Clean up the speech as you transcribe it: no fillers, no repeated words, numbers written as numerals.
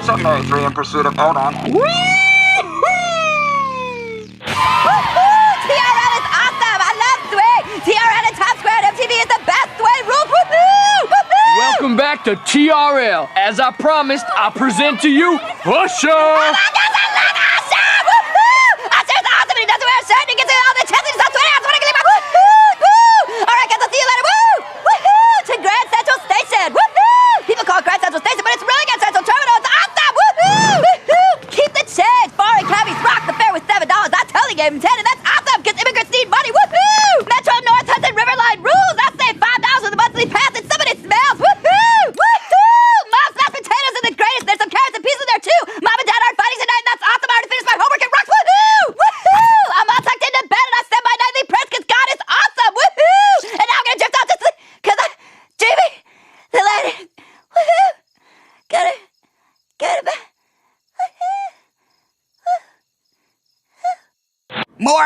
So Adrian in pursuit of, hold on. TRL is awesome! I love Sway! TRL and Top Square and MTV is the best Sway rules! Woohoo! Woohoo! Welcome back to TRL. As I promised, I present to you Usher! Oh my gosh, I love Usher! Woohoo! Usher's awesome and he doesn't wear a shirt and he gets all the chest and he's on Twitter. I just want to get him out. Woohoo! Woo! All right, guys, I'll see you later. Woo! Woohoo! To Grand Central Station. Woohoo! People call it Grand Central Station, but it's really Grand Central Terminal. It's awesome! Woohoo! Woohoo! Keep the change. Foreign cabbies rock. The fare was $7. I totally gave him 10, and that's awesome because immigrants need money. Woohoo! Metro North Hudson River Line rules. I say $5 with a monthly pass, and some of it smells. Woohoo! Woohoo! Mom's mashed potatoes are the greatest. There's some carrots and peas in there too. Mom and Dad aren't fighting tonight, and that's awesome. I already finished my homework. It rocks. Woohoo! Woohoo! I'm all tucked into bed, and I said my nightly prayers because God is awesome. Woohoo! And now I'm gonna drift off to sleep because Jamie, the lady. Woohoo! Go to bed. More